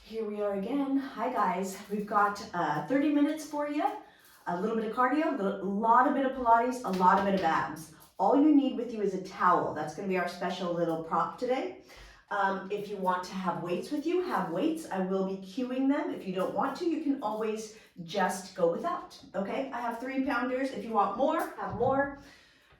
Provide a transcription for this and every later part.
Here we are again. Hi guys, we've got 30 minutes for you, a little bit of cardio, a lot of bit of Pilates, a lot of bit of abs. All you need with you is a towel. That's going to be our special little prop today. If you want to have weights with you, have weights. I will be cueing them. If you don't want to, you can always just go without. Okay, I have 3-pounders. If you want more, have more.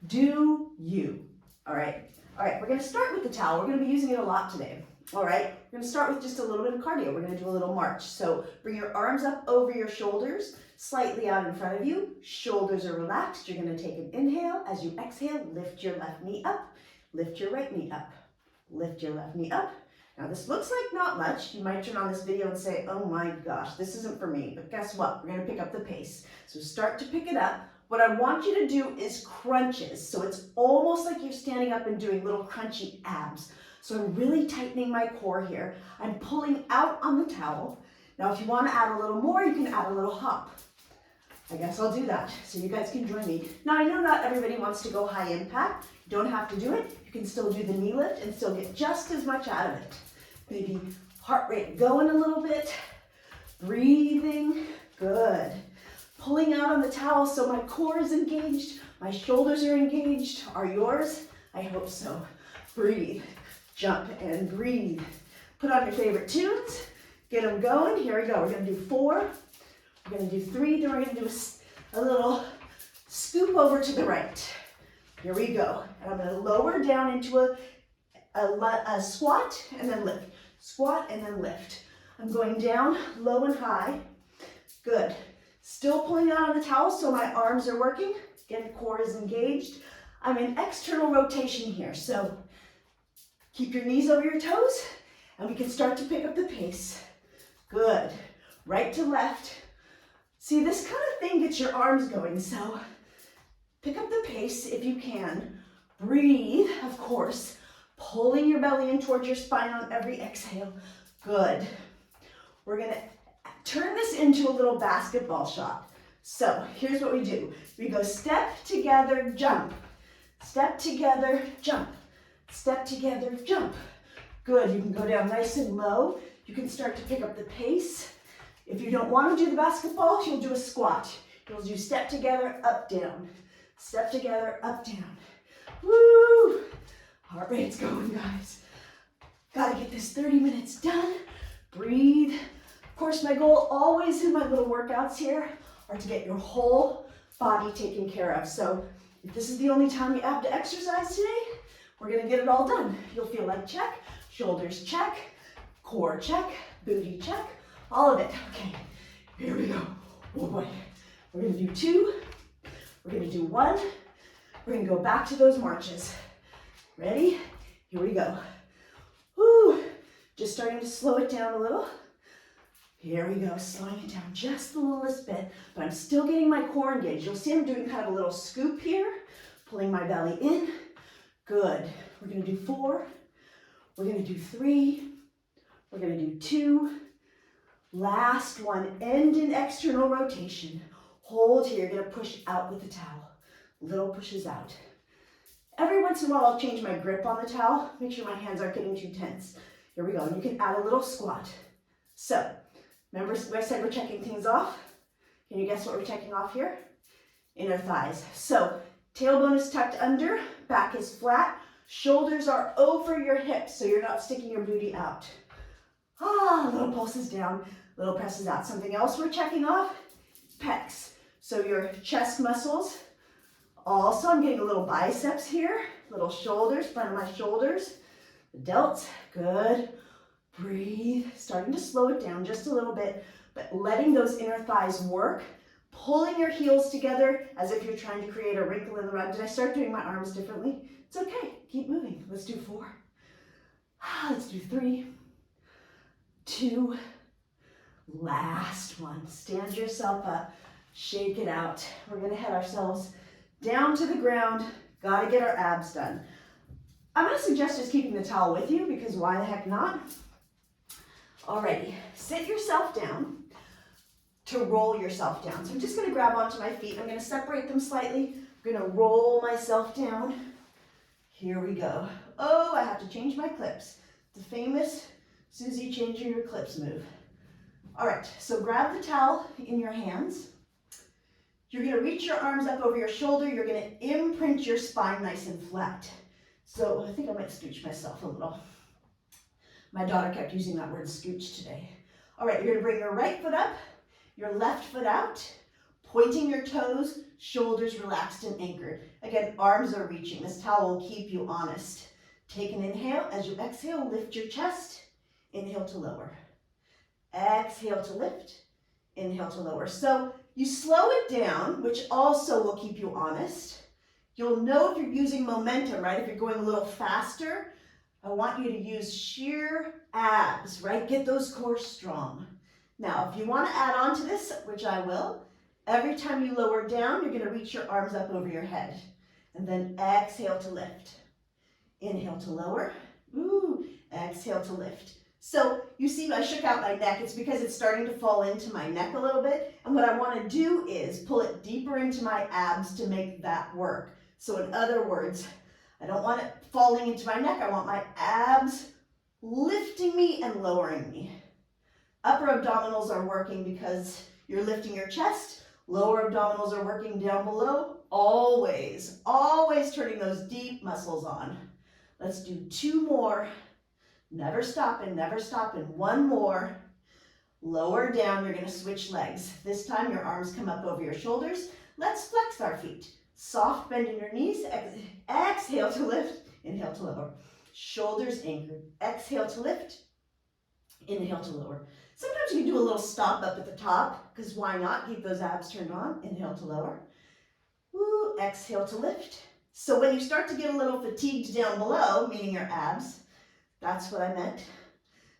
Do you. All right, we're going to start with the towel. We're going to be using it a lot today. All right, we're going to start with just a little bit of cardio. We're going to do a little march. So bring your arms up over your shoulders, slightly out in front of you. Shoulders are relaxed. You're going to take an inhale. As you exhale, lift your left knee up, lift your right knee up, lift your left knee up. Now this looks like not much. You might turn on this video and say, oh my gosh, this isn't for me. But guess what? We're going to pick up the pace. So start to pick it up. What I want you to do is crunches. So it's almost like you're standing up and doing little crunchy abs. So I'm really tightening my core here. I'm pulling out on the towel. Now, if you want to add a little more, you can add a little hop. I guess I'll do that so you guys can join me. Now, I know not everybody wants to go high impact. You don't have to do it. You can still do the knee lift and still get just as much out of it. Maybe heart rate going a little bit. Breathing. Good. Pulling out on the towel so my core is engaged. My shoulders are engaged. Are yours? I hope so. Breathe. Jump and breathe. Put on your favorite tunes. Get them going. Here we go. We're going to do 4. We're going to do 3. Then we're going to do a little scoop over to the right. Here we go. And I'm going to lower down into a squat and then lift. Squat and then lift. I'm going down low and high. Good. Still pulling out on the towel so my arms are working. Again, core is engaged. I'm in external rotation here. So keep your knees over your toes, and we can start to pick up the pace. Good. Right to left. See, this kind of thing gets your arms going, so pick up the pace if you can. Breathe, of course, pulling your belly in towards your spine on every exhale. Good. We're going to turn this into a little basketball shot. So here's what we do. We go step together, jump. Step together, jump. Step together, jump. Good, you can go down nice and low. You can start to pick up the pace. If you don't want to do the basketball, you'll do a squat. You'll do step together, up, down. Step together, up, down. Woo! Heart rate's going, guys. Gotta get this 30 minutes done. Breathe. Of course, my goal always in my little workouts here are to get your whole body taken care of. So if this is the only time you have to exercise today, we're going to get it all done. You'll feel like check, shoulders check, core check, booty check, all of it. Okay, here we go. Oh boy. We're going to do 2. We're going to do 1. We're going to go back to those marches. Ready? Here we go. Woo! Just starting to slow it down a little. Here we go, slowing it down just the littlest bit, but I'm still getting my core engaged. You'll see I'm doing kind of a little scoop here, pulling my belly in. Good. We're going to do 4. We're going to do 3. We're going to do 2. Last one. End in external rotation. Hold here. You're going to push out with the towel. Little pushes out. Every once in a while, I'll change my grip on the towel. Make sure my hands aren't getting too tense. Here we go. And you can add a little squat. So, remember I said we're checking things off? Can you guess what we're checking off here? Inner thighs. So, tailbone is tucked under, back is flat, shoulders are over your hips so you're not sticking your booty out. Little pulses down, little presses out. Something else we're checking off, pecs. So your chest muscles. Also, I'm getting a little biceps here, little shoulders, front of my shoulders. The delts, good. Breathe, starting to slow it down just a little bit, but letting those inner thighs work. Pulling your heels together as if you're trying to create a wrinkle in the rug. Did I start doing my arms differently? It's okay. Keep moving. Let's do 4. Let's do 3, 2. Last one. Stand yourself up. Shake it out. We're going to head ourselves down to the ground. Got to get our abs done. I'm going to suggest just keeping the towel with you because why the heck not? Alrighty. Sit yourself down to roll yourself down. So I'm just going to grab onto my feet. I'm going to separate them slightly. I'm going to roll myself down. Here we go. Oh, I have to change my clips. The famous Susie changing your clips move. All right, so grab the towel in your hands. You're gonna reach your arms up over your shoulder. You're gonna imprint your spine nice and flat. So I think I might scooch myself a little. My daughter kept using that word scooch today. All right, you're gonna bring your right foot up, your left foot out, pointing your toes, shoulders relaxed and anchored. Again, arms are reaching. This towel will keep you honest. Take an inhale. As you exhale, lift your chest. Inhale to lower. Exhale to lift. Inhale to lower. So you slow it down, which also will keep you honest. You'll know if you're using momentum, right? If you're going a little faster, I want you to use sheer abs, right? Get those core strong. Now, if you want to add on to this, which I will, every time you lower down, you're going to reach your arms up over your head. And then exhale to lift. Inhale to lower. Ooh, exhale to lift. So you see I shook out my neck. It's because it's starting to fall into my neck a little bit. And what I want to do is pull it deeper into my abs to make that work. So in other words, I don't want it falling into my neck. I want my abs lifting me and lowering me. Upper abdominals are working because you're lifting your chest. Lower abdominals are working down below. Always, always turning those deep muscles on. Let's do 2 more. Never stopping, never stopping. 1 more. Lower down, you're gonna switch legs. This time your arms come up over your shoulders. Let's flex our feet. Soft bend in your knees. Exhale to lift. Inhale to lower. Shoulders anchored. Exhale to lift. Inhale to lower. Sometimes you can do a little stop up at the top, because why not? Keep those abs turned on. Inhale to lower. Woo, exhale to lift. So when you start to get a little fatigued down below, meaning your abs, that's what I meant,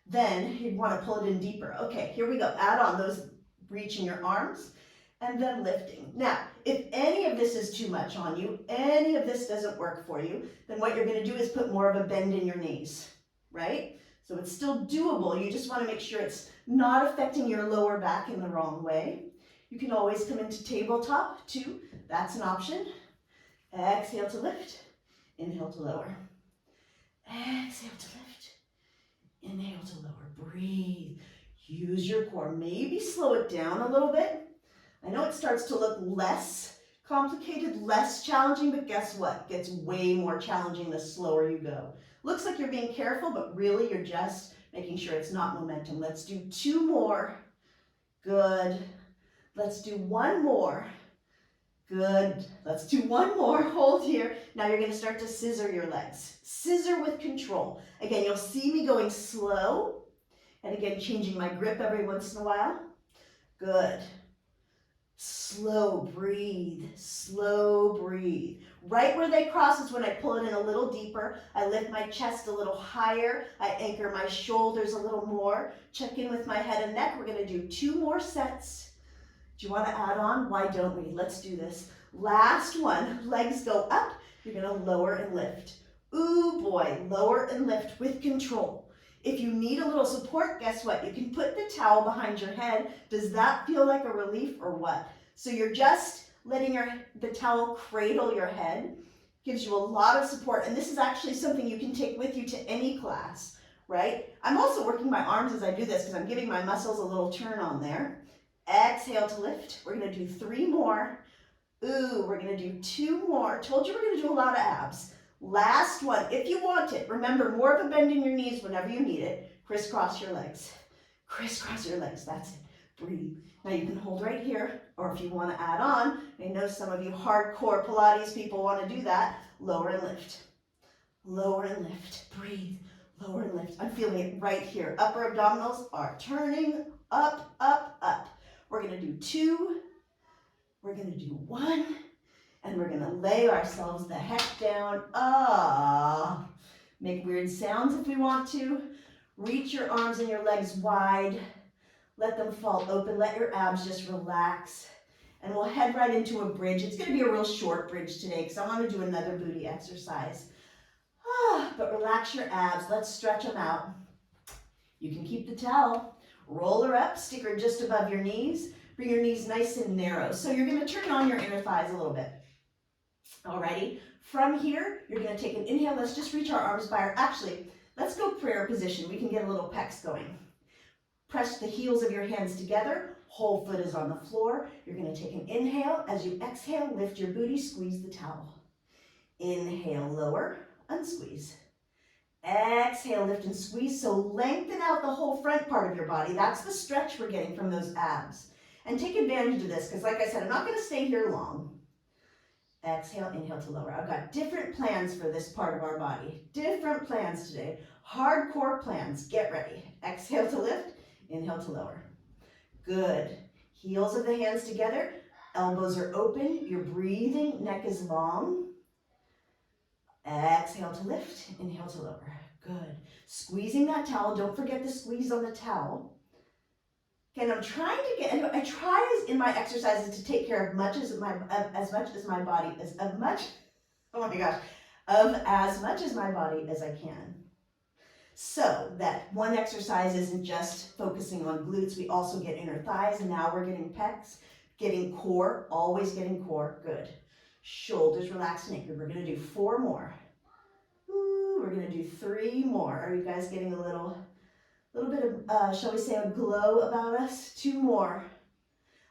then you'd want to pull it in deeper. Okay, here we go. Add on those, reaching your arms and then lifting. Now, if any of this is too much on you, any of this doesn't work for you, then what you're going to do is put more of a bend in your knees, right? So it's still doable. You just want to make sure it's not affecting your lower back in the wrong way. You can always come into tabletop too. That's an option. Exhale to lift. Inhale to lower. Exhale to lift. Inhale to lower. Breathe. Use your core. Maybe slow it down a little bit. I know it starts to look less complicated, less challenging, but guess what? It gets way more challenging the slower you go. Looks like you're being careful, but really you're just making sure it's not momentum. Let's do 2 more. Good. Let's do 1 more. Good. Let's do 1 more. Hold here. Now you're going to start to scissor your legs. Scissor with control. Again, you'll see me going slow. And again, changing my grip every once in a while. Good. Slow breathe. Slow breathe. Right where they cross is when I pull it in a little deeper. I lift my chest a little higher. I anchor my shoulders a little more. Check in with my head and neck. We're going to do 2 more sets. Do you want to add on? Why don't we? Let's do this. Last one. Legs go up. You're going to lower and lift. Ooh boy, lower and lift with control. If you need a little support, guess what? You can put the towel behind your head. Does that feel like a relief or what? So you're just letting the towel cradle your head. Gives you a lot of support. And this is actually something you can take with you to any class, right? I'm also working my arms as I do this because I'm giving my muscles a little turn on there. Exhale to lift. We're going to do 3 more. Ooh, we're going to do 2 more. Told you we're going to do a lot of abs. Last one, if you want it. Remember, more of a bend in your knees whenever you need it. Crisscross your legs. Crisscross your legs. That's it. Breathe. Now you can hold right here, or if you want to add on, I know some of you hardcore Pilates people want to do that. Lower and lift. Lower and lift. Breathe. Lower and lift. I'm feeling it right here. Upper abdominals are turning up, up, up. We're going to do 2. We're going to do 1. And we're going to lay ourselves the heck down. Ah. Make weird sounds if we want to. Reach your arms and your legs wide. Let them fall open. Let your abs just relax. And we'll head right into a bridge. It's going to be a real short bridge today because I want to do another booty exercise. But relax your abs. Let's stretch them out. You can keep the towel. Roll her up. Stick her just above your knees. Bring your knees nice and narrow. So you're going to turn on your inner thighs a little bit. Alrighty. From here, you're going to take an inhale. Let's just reach our arms by our... Actually, let's go prayer position. We can get a little pecs going. Press the heels of your hands together. Whole foot is on the floor. You're going to take an inhale. As you exhale, lift your booty, squeeze the towel. Inhale, lower, unsqueeze. Exhale, lift and squeeze. So lengthen out the whole front part of your body. That's the stretch we're getting from those abs. And take advantage of this because, like I said, I'm not going to stay here long. Exhale, inhale to lower. I've got different plans for this part of our body. Different plans today. Hardcore plans. Get ready. Exhale to lift. Inhale to lower. Good. Heels of the hands together. Elbows are open. You're breathing. Neck is long. Exhale to lift. Inhale to lower. Good. Squeezing that towel. Don't forget the squeeze on the towel. Okay, I'm trying to get, I try in my exercises to take care of as much as my body as I can. So that one exercise isn't just focusing on glutes, we also get inner thighs, and now we're getting pecs, getting core, always getting core, good. Shoulders relaxed and anchored. We're gonna do 4 more. Ooh, we're gonna do 3 more. Are you guys getting a little bit of, shall we say, a glow about us? 2 more.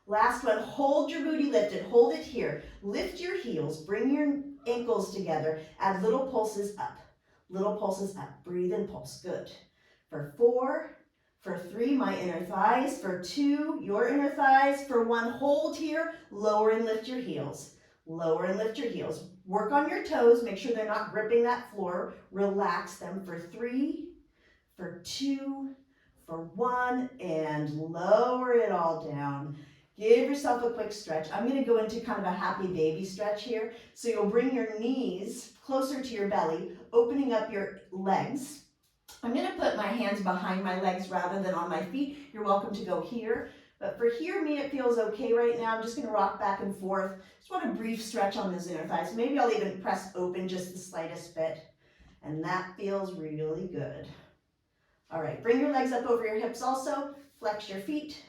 Last one, hold your booty lifted, hold it here. Lift your heels, bring your ankles together, add little pulses up. Little pulses up, breathe and pulse, good. For 4, for 3, my inner thighs. For 2, your inner thighs. For 1, hold here, lower and lift your heels. Lower and lift your heels. Work on your toes, make sure they're not gripping that floor. Relax them for 3, for 2, for 1, and lower it all down. Give yourself a quick stretch. I'm going to go into kind of a happy baby stretch here. So you'll bring your knees closer to your belly, opening up your legs. I'm going to put my hands behind my legs rather than on my feet. You're welcome to go here. But for here, me, it feels okay right now. I'm just going to rock back and forth. Just want a brief stretch on those inner thighs. Maybe I'll even press open just the slightest bit. And that feels really good. All right, bring your legs up over your hips also. Flex your feet.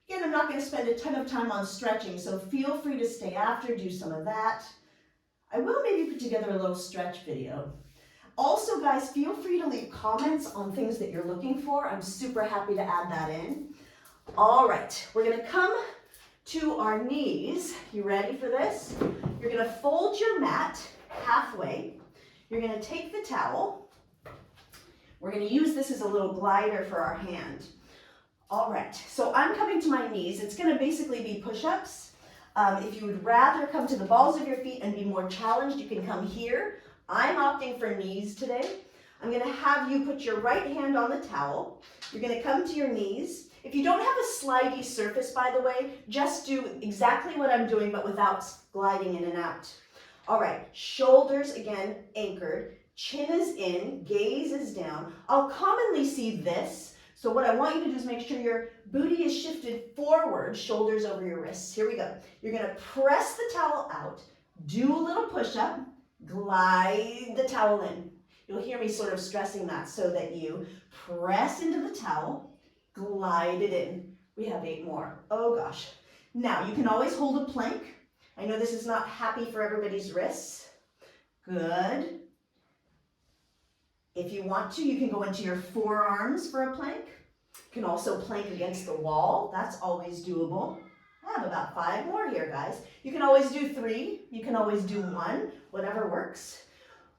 Again, I'm not going to spend a ton of time on stretching, so feel free to stay after, do some of that. I will maybe put together a little stretch video. Also, guys, feel free to leave comments on things that you're looking for. I'm super happy to add that in. All right, we're going to come to our knees. You ready for this? You're going to fold your mat halfway. You're going to take the towel. We're going to use this as a little glider for our hand. All right, so I'm coming to my knees. It's going to basically be push-ups. If you would rather come to the balls of your feet and be more challenged, you can come here. I'm opting for knees today. I'm going to have you put your right hand on the towel. You're going to come to your knees. If you don't have a slidey surface, by the way, just do exactly what I'm doing, but without gliding in and out. All right, shoulders, again, anchored. Chin is in, gaze is down. I'll commonly see this. So what I want you to do is make sure your booty is shifted forward, shoulders over your wrists. Here we go. You're going to press the towel out, do a little push-up, glide the towel in. You'll hear me sort of stressing that so that you press into the towel, glide it in. We have 8 more. Oh gosh. Now, you can always hold a plank. I know this is not happy for everybody's wrists. Good. If you want to, you can go into your forearms for a plank. You can also plank against the wall. That's always doable. I have about 5 more here, guys. You can always do 3. You can always do 1, whatever works.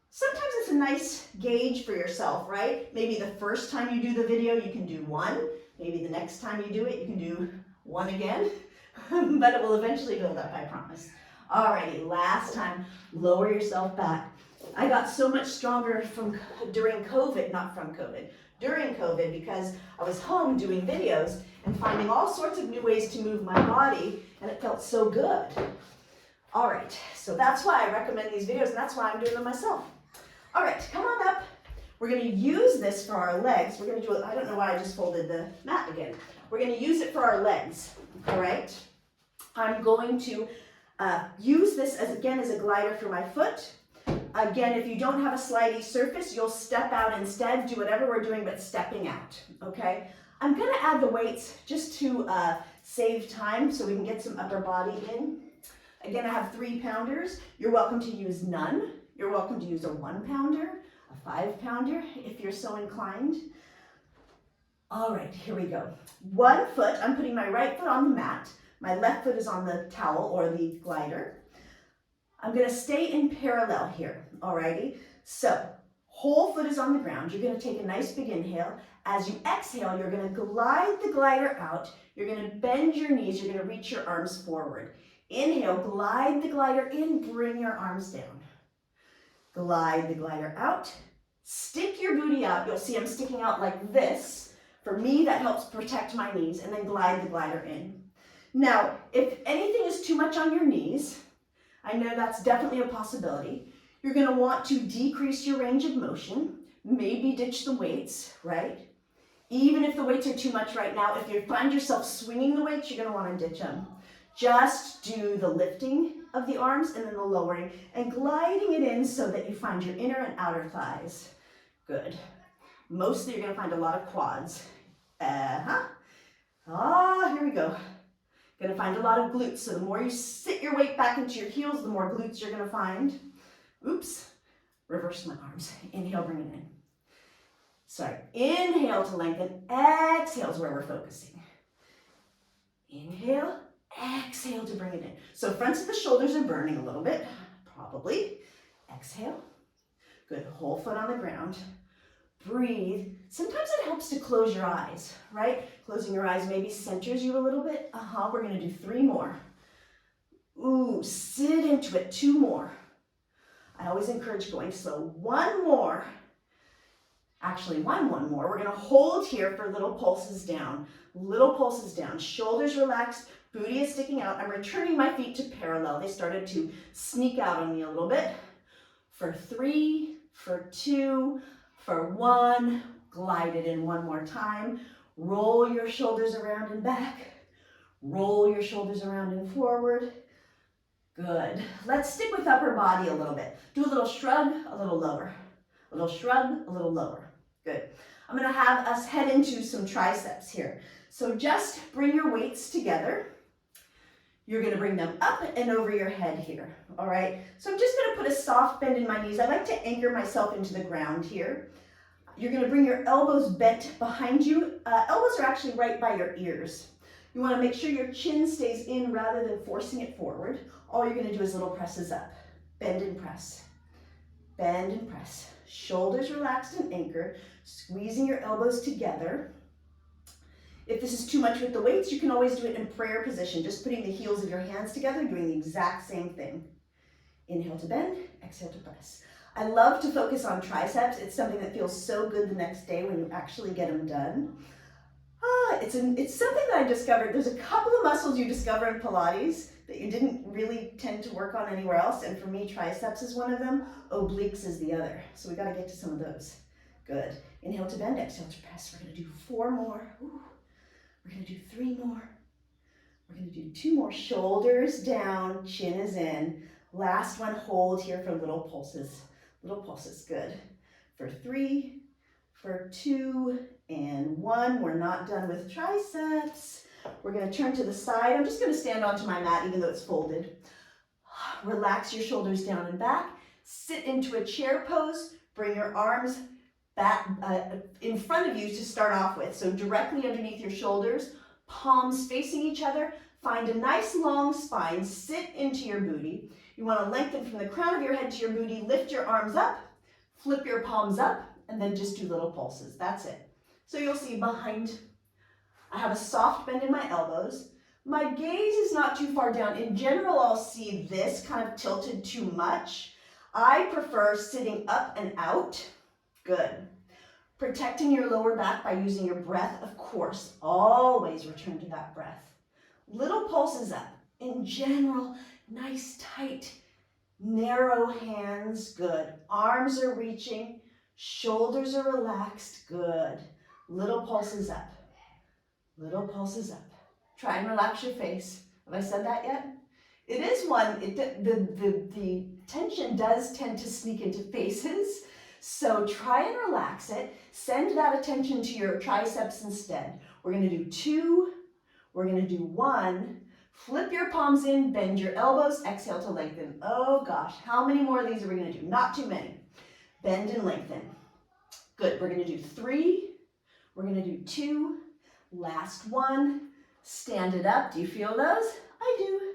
Sometimes it's a nice gauge for yourself, right? Maybe the first time you do the video, you can do 1. Maybe the next time you do it, you can do 1 again. But it will eventually build up, I promise. Alrighty, last time, lower yourself back. I got so much stronger during COVID because I was home doing videos and finding all sorts of new ways to move my body, and it felt so good. All right, so that's why I recommend these videos, and that's why I'm doing them myself. All right, come on up. We're going to use this for our legs. We're going to do it. I don't know why I just folded the mat again. We're going to use it for our legs. All right. I'm going to use this as a glider for my foot. Again, if you don't have a slidey surface, you'll step out instead. Do whatever we're doing, but stepping out, okay? I'm gonna add the weights just to save time so we can get some upper body in. Again, I have 3-pounders. You're welcome to use none. You're welcome to use a 1-pounder, a 5-pounder, if you're so inclined. All right, here we go. One foot, I'm putting my right foot on the mat. My left foot is on the towel or the glider. I'm gonna stay in parallel here, alrighty? So, whole foot is on the ground. You're gonna take a nice big inhale. As you exhale, you're gonna glide the glider out. You're gonna bend your knees. You're gonna reach your arms forward. Inhale, glide the glider in, bring your arms down. Glide the glider out. Stick your booty out. You'll see I'm sticking out like this. For me, that helps protect my knees, and then glide the glider in. Now, if anything is too much on your knees, I know that's definitely a possibility. You're gonna want to decrease your range of motion, maybe ditch the weights, right? Even if the weights are too much right now, if you find yourself swinging the weights, you're gonna wanna ditch them. Just do the lifting of the arms and then the lowering and gliding it in so that you find your inner and outer thighs. Good. Mostly you're gonna find a lot of quads. Here we go. Gonna find a lot of glutes. So the more you sit your weight back into your heels, the more glutes you're gonna find. Oops, reverse my arms. Inhale, bring it in. Sorry, inhale to lengthen, exhale is where we're focusing. Inhale, exhale to bring it in. So fronts of the shoulders are burning a little bit, probably. Exhale, good, whole foot on the ground. Breathe. Sometimes it helps to close your eyes, right? Closing your eyes maybe centers you a little bit. We're gonna do 3 more. Ooh, sit into it, 2 more. I always encourage going slow. 1 more. Actually, one more. We're gonna hold here for little pulses down. Little pulses down. Shoulders relaxed, booty is sticking out. I'm returning my feet to parallel. They started to sneak out on me a little bit. For 3, for 2, for 1, glide it in 1 more time. Roll your shoulders around and back. Roll your shoulders around and forward. Good. Let's stick with upper body a little bit. Do a little shrug, a little lower. A little shrug, a little lower. Good. I'm gonna have us head into some triceps here. So just bring your weights together. You're gonna bring them up and over your head here, all right? So I'm just gonna put a soft bend in my knees. I like to anchor myself into the ground here. You're gonna bring your elbows bent behind you. Elbows are actually right by your ears. You wanna make sure your chin stays in rather than forcing it forward. All you're gonna do is little presses up. Bend and press. Bend and press. Shoulders relaxed and anchored, squeezing your elbows together. If this is too much with the weights, you can always do it in prayer position, just putting the heels of your hands together, doing the exact same thing. Inhale to bend, exhale to press. I love to focus on triceps. It's something that feels so good the next day when you actually get them done. It's something that I discovered. There's a couple of muscles you discover in Pilates that you didn't really tend to work on anywhere else. And for me, triceps is one of them. Obliques is the other. So we got to get to some of those. Good. Inhale to bend, exhale to press. We're going to do 4 more. Ooh. We're going to do 3 more. We're going to do 2 more. Shoulders down, chin is in. Last one, hold here for little pulses. Little pulses, good. For 3, for 2, and 1. We're not done with triceps. We're going to turn to the side. I'm just going to stand onto my mat even though it's folded. Relax your shoulders down and back. Sit into a chair pose. Bring your arms back in front of you to start off with. So directly underneath your shoulders, palms facing each other. Find a nice long spine. Sit into your booty. You want to lengthen from the crown of your head to your booty. Lift your arms up. Flip your palms up. And then just do little pulses. That's it. So you'll see behind, I have a soft bend in my elbows. My gaze is not too far down. In general, I'll see this kind of tilted too much. I prefer sitting up and out. Good. Protecting your lower back by using your breath, of course. Always return to that breath. Little pulses up. In general, nice, tight, narrow hands. Good. Arms are reaching. Shoulders are relaxed. Good. Little pulses up. Little pulses up. Try and relax your face. Have I said that yet? It is one. The tension does tend to sneak into faces. So try and relax it. Send that attention to your triceps instead. We're going to do 2. We're going to do 1. Flip your palms in. Bend your elbows. Exhale to lengthen. Oh gosh, how many more of these are we going to do? Not too many. Bend and lengthen. Good. We're going to do 3. We're gonna do 2, last 1. Stand it up. Do you feel those? I do.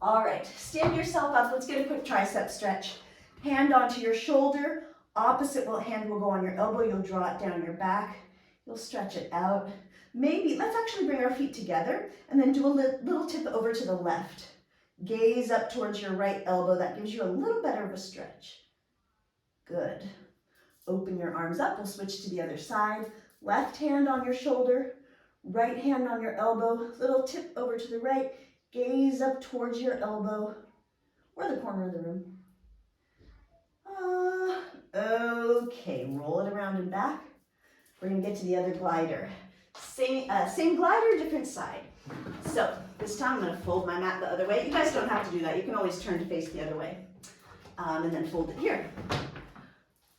All right, stand yourself up. Let's get a quick tricep stretch. Hand onto your shoulder. Opposite hand will go on your elbow. You'll draw it down your back. You'll stretch it out. Maybe, let's actually bring our feet together and then do a little tip over to the left. Gaze up towards your right elbow. That gives you a little better of a stretch. Good. Open your arms up. We'll switch to the other side. Left hand on your shoulder. Right hand on your elbow. Little tip over to the right. Gaze up towards your elbow or the corner of the room. Okay, roll it around and back. We're going to get to the other glider. Same glider, different side. So this time I'm going to fold my mat the other way. You guys don't have to do that. You can always turn to face the other way. And then fold it here.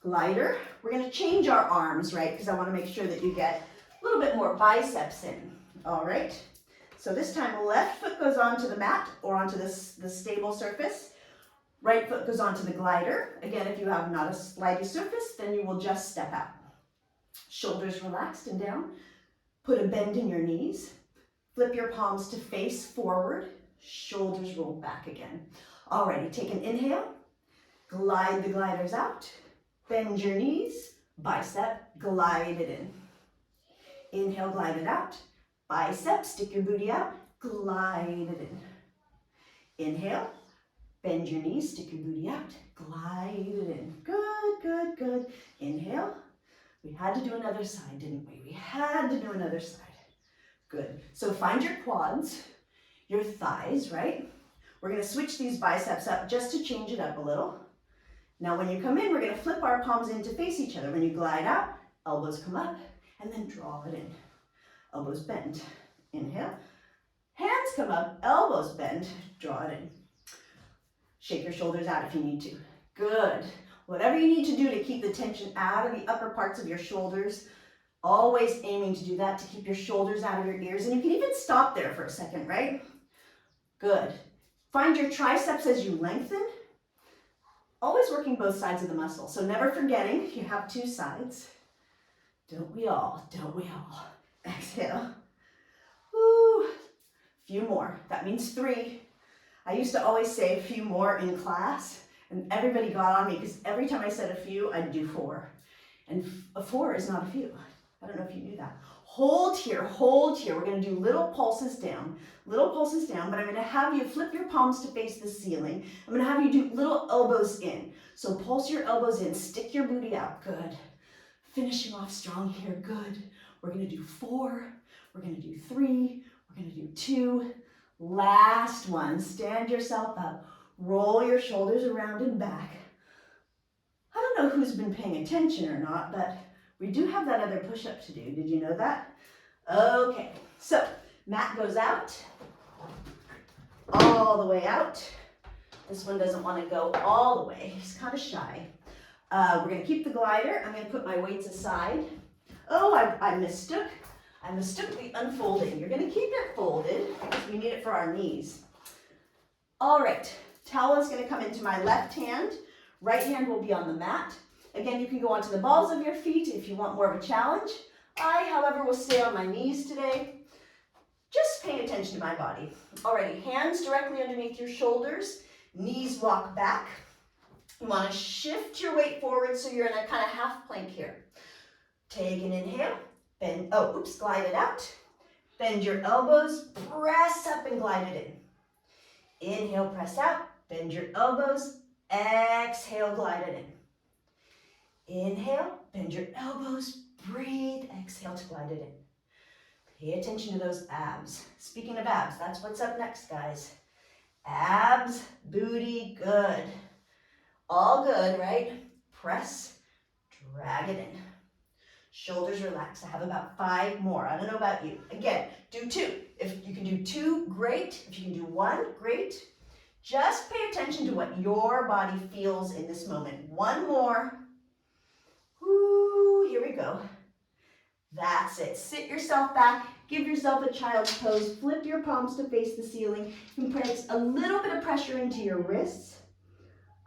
Glider. We're going to change our arms, right? Because I want to make sure that you get a little bit more biceps in. All right. So this time left foot goes onto the mat or onto the stable surface. Right foot goes onto the glider. Again, if you have not a slidey surface, then you will just step out. Shoulders relaxed and down. Put a bend in your knees. Flip your palms to face forward. Shoulders roll back again. Alrighty, take an inhale. Glide the gliders out. Bend your knees. Bicep, glide it in. Inhale, glide it out. Bicep, stick your booty out. Glide it in. Inhale. Bend your knees, stick your booty out, glide it in. Good, good, good. Inhale. We had to do another side, didn't we? We had to do another side. Good. So find your quads, your thighs, right? We're going to switch these biceps up just to change it up a little. Now when you come in, we're going to flip our palms in to face each other. When you glide out, elbows come up and then draw it in. Elbows bend. Inhale. Hands come up, elbows bend, draw it in. Shake your shoulders out if you need to. Good. Whatever you need to do to keep the tension out of the upper parts of your shoulders, always aiming to do that to keep your shoulders out of your ears. And you can even stop there for a second, right? Good. Find your triceps as you lengthen. Always working both sides of the muscle. So never forgetting you have 2 sides. Don't we all? Don't we all? Exhale. Woo. Few more. That means 3. I used to always say a few more in class, and everybody got on me because every time I said a few, I'd do 4. And a 4 is not a few. I don't know if you knew that. Hold here, hold here. We're going to do little pulses down, but I'm going to have you flip your palms to face the ceiling. I'm going to have you do little elbows in. So pulse your elbows in, stick your booty out. Good. Finishing off strong here. Good. We're going to do 4. We're going to do 3. We're going to do 2. Last one, stand yourself up, roll your shoulders around and back. I don't know who's been paying attention or not, but we do have that other push-up to do. Did you know that? Okay, so mat goes out, all the way out. This one doesn't want to go all the way, he's kind of shy. We're going to keep the glider. I'm going to put my weights aside. Oh, I mistook. I mistook the unfolding. You're going to keep it folded because we need it for our knees. All right, towel is going to come into my left hand. Right hand will be on the mat. Again, you can go onto the balls of your feet if you want more of a challenge. I, however, will stay on my knees today. Just paying attention to my body. Alrighty, hands directly underneath your shoulders. Knees walk back. You want to shift your weight forward so you're in a kind of half plank here. Take an inhale. Bend, glide it out. Bend your elbows, press up and glide it in. Inhale, press out, bend your elbows, exhale, glide it in. Inhale, bend your elbows, breathe, exhale to glide it in. Pay attention to those abs. Speaking of abs, that's what's up next, guys. Abs, booty, good. All good, right? Press, drag it in. Shoulders relax. I have about 5 more. I don't know about you. Again, do 2. If you can do 2, great. If you can do 1, great. Just pay attention to what your body feels in this moment. 1 more. Woo, here we go. That's it. Sit yourself back. Give yourself a child's pose. Flip your palms to face the ceiling. You can place a little bit of pressure into your wrists.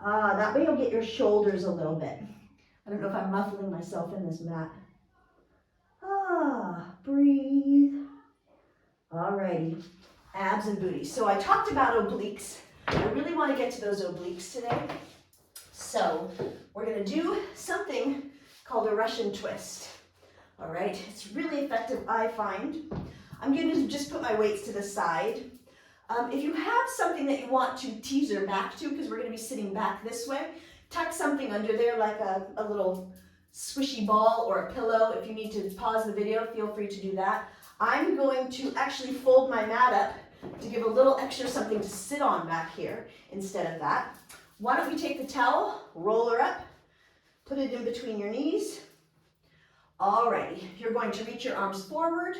That way you'll get your shoulders a little bit. I don't know if I'm muffling myself in this mat. Breathe. Alrighty, abs and booty. So I talked about obliques. I really want to get to those obliques today. So we're going to do something called a Russian twist. All right, it's really effective, I find. I'm going to just put my weights to the side. If you have something that you want to teaser back to, because we're going to be sitting back this way, tuck something under there like a little squishy ball or a pillow. If you need to pause the video, feel free to do that. I'm going to actually fold my mat up to give a little extra something to sit on back here instead of that. Why don't we take the towel, roll her up, put it in between your knees. Alrighty, you're going to reach your arms forward.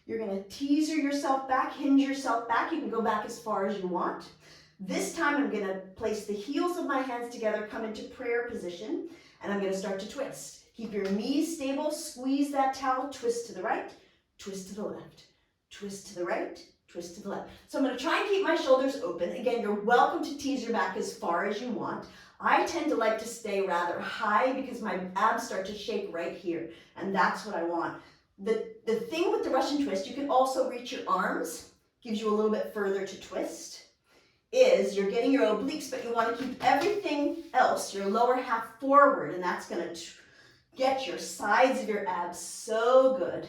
You're going to teaser yourself back, hinge yourself back. You can go back as far as you want. This time I'm going to place the heels of my hands together, come into prayer position, and I'm going to start to twist. Keep your knees stable, squeeze that towel, twist to the right, twist to the left, twist to the right, twist to the left. So I'm going to try and keep my shoulders open. Again, you're welcome to teaser back as far as you want. I tend to like to stay rather high because my abs start to shake right here, and that's what I want. The thing with the Russian twist, you can also reach your arms, gives you a little bit further to twist, is you're getting your obliques, but you want to keep everything else, your lower half forward, and that's going to get your sides of your abs so good.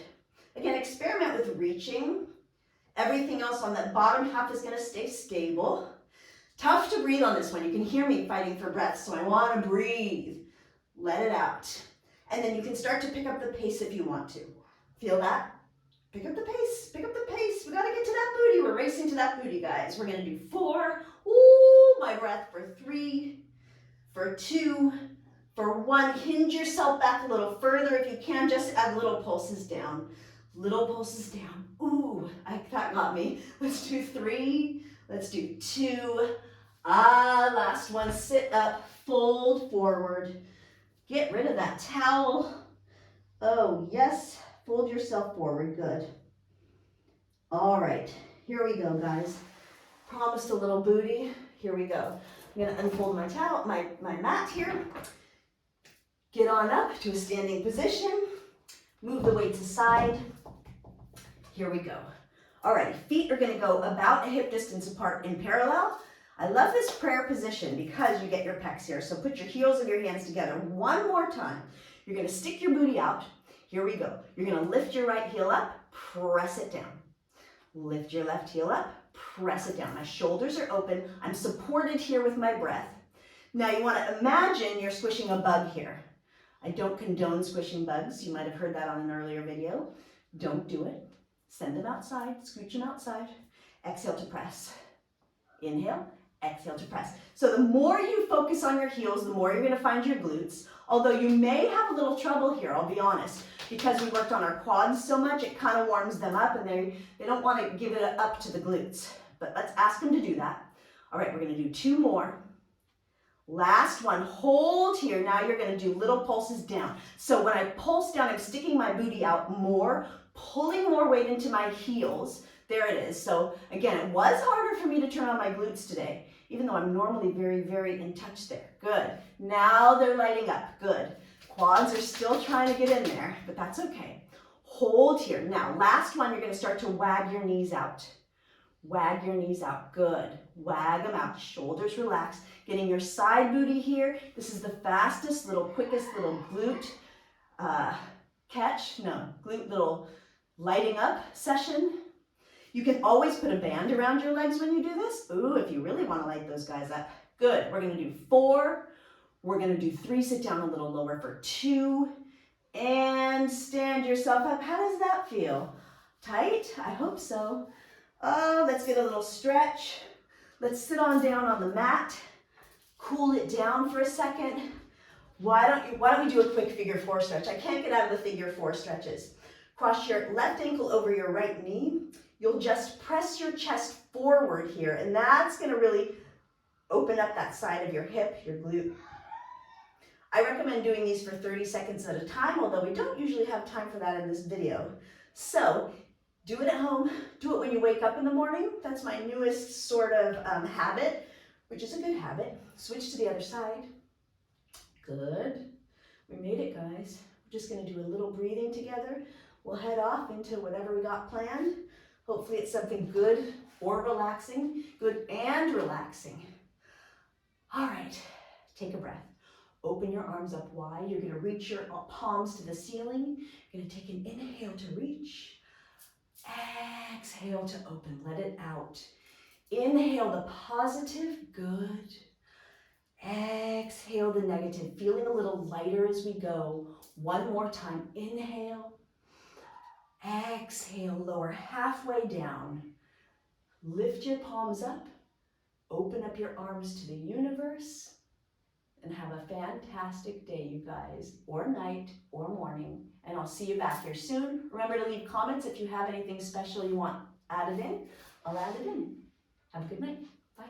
Again, experiment with reaching. Everything else on that bottom half is going to stay stable. Tough to breathe on this one. You can hear me fighting for breath, so I want to breathe. Let it out. And then you can start to pick up the pace if you want to. Feel that? Pick up the pace, pick up the pace. We got to get to that booty. We're racing to that booty, guys. We're going to do 4. Ooh, my breath for 3, for 2, for 1. Hinge yourself back a little further. If you can, just add little pulses down. Little pulses down. Ooh, that got me. Let's do 3. Let's do 2. Last one. Sit up, fold forward. Get rid of that towel. Oh, yes. Fold yourself forward. Good. All right. Here we go, guys. Promised a little booty. Here we go. I'm going to unfold my towel, my mat here. Get on up to a standing position. Move the weights aside. Here we go. All right. Feet are going to go about a hip distance apart in parallel. I love this prayer position because you get your pecs here. So put your heels of your hands together one more time. You're going to stick your booty out. Here we go. You're going to lift your right heel up, press it down. Lift your left heel up, press it down. My shoulders are open. I'm supported here with my breath. Now you want to imagine you're squishing a bug here. I don't condone squishing bugs. You might have heard that on an earlier video. Don't do it. Send them outside, scooch them outside. Exhale to press. Inhale, exhale to press. So the more you focus on your heels, the more you're going to find your glutes. Although you may have a little trouble here, I'll be honest. Because we worked on our quads so much, it kind of warms them up and they don't want to give it up to the glutes. But let's ask them to do that. All right, we're going to do 2 more. Last one, hold here. Now you're going to do little pulses down. So when I pulse down, I'm sticking my booty out more, pulling more weight into my heels. There it is. So again, it was harder for me to turn on my glutes today, even though I'm normally very, very in touch there. Good. Now they're lighting up. Good. Quads are still trying to get in there, but that's okay. Hold here. Now, last one, you're going to start to wag your knees out. Wag your knees out. Good. Wag them out. Shoulders relaxed. Getting your side booty here. This is the fastest, quickest little glute glute little lighting up session. You can always put a band around your legs when you do this. Ooh, if you really want to light those guys up. Good. We're going to do 4. We're going to do 3. Sit down a little lower for 2. And stand yourself up. How does that feel? Tight? I hope so. Oh, let's get a little stretch. Let's sit on down on the mat. Cool it down for a second. Why don't we do a quick figure 4 stretch? I can't get out of the figure 4 stretches. Cross your left ankle over your right knee. You'll just press your chest forward here, and that's going to really open up that side of your hip, your glute. I recommend doing these for 30 seconds at a time, although we don't usually have time for that in this video. So do it at home. Do it when you wake up in the morning. That's my newest sort of habit, which is a good habit. Switch to the other side. Good. We made it, guys. We're just going to do a little breathing together. we'll head off into whatever we got planned. Hopefully it's something good or relaxing, good and relaxing. All right, take a breath. Open your arms up wide. You're gonna reach your palms to the ceiling. You're gonna take an inhale to reach. Exhale to open, let it out. Inhale the positive, good. Exhale the negative, feeling a little lighter as we go. One more time, inhale. Exhale, lower halfway down. Lift your palms up. Open up your arms to the universe. And have a fantastic day, you guys, or night, or morning. And I'll see you back here soon. Remember to leave comments if you have anything special you want added in. I'll add it in. Have a good night. Bye.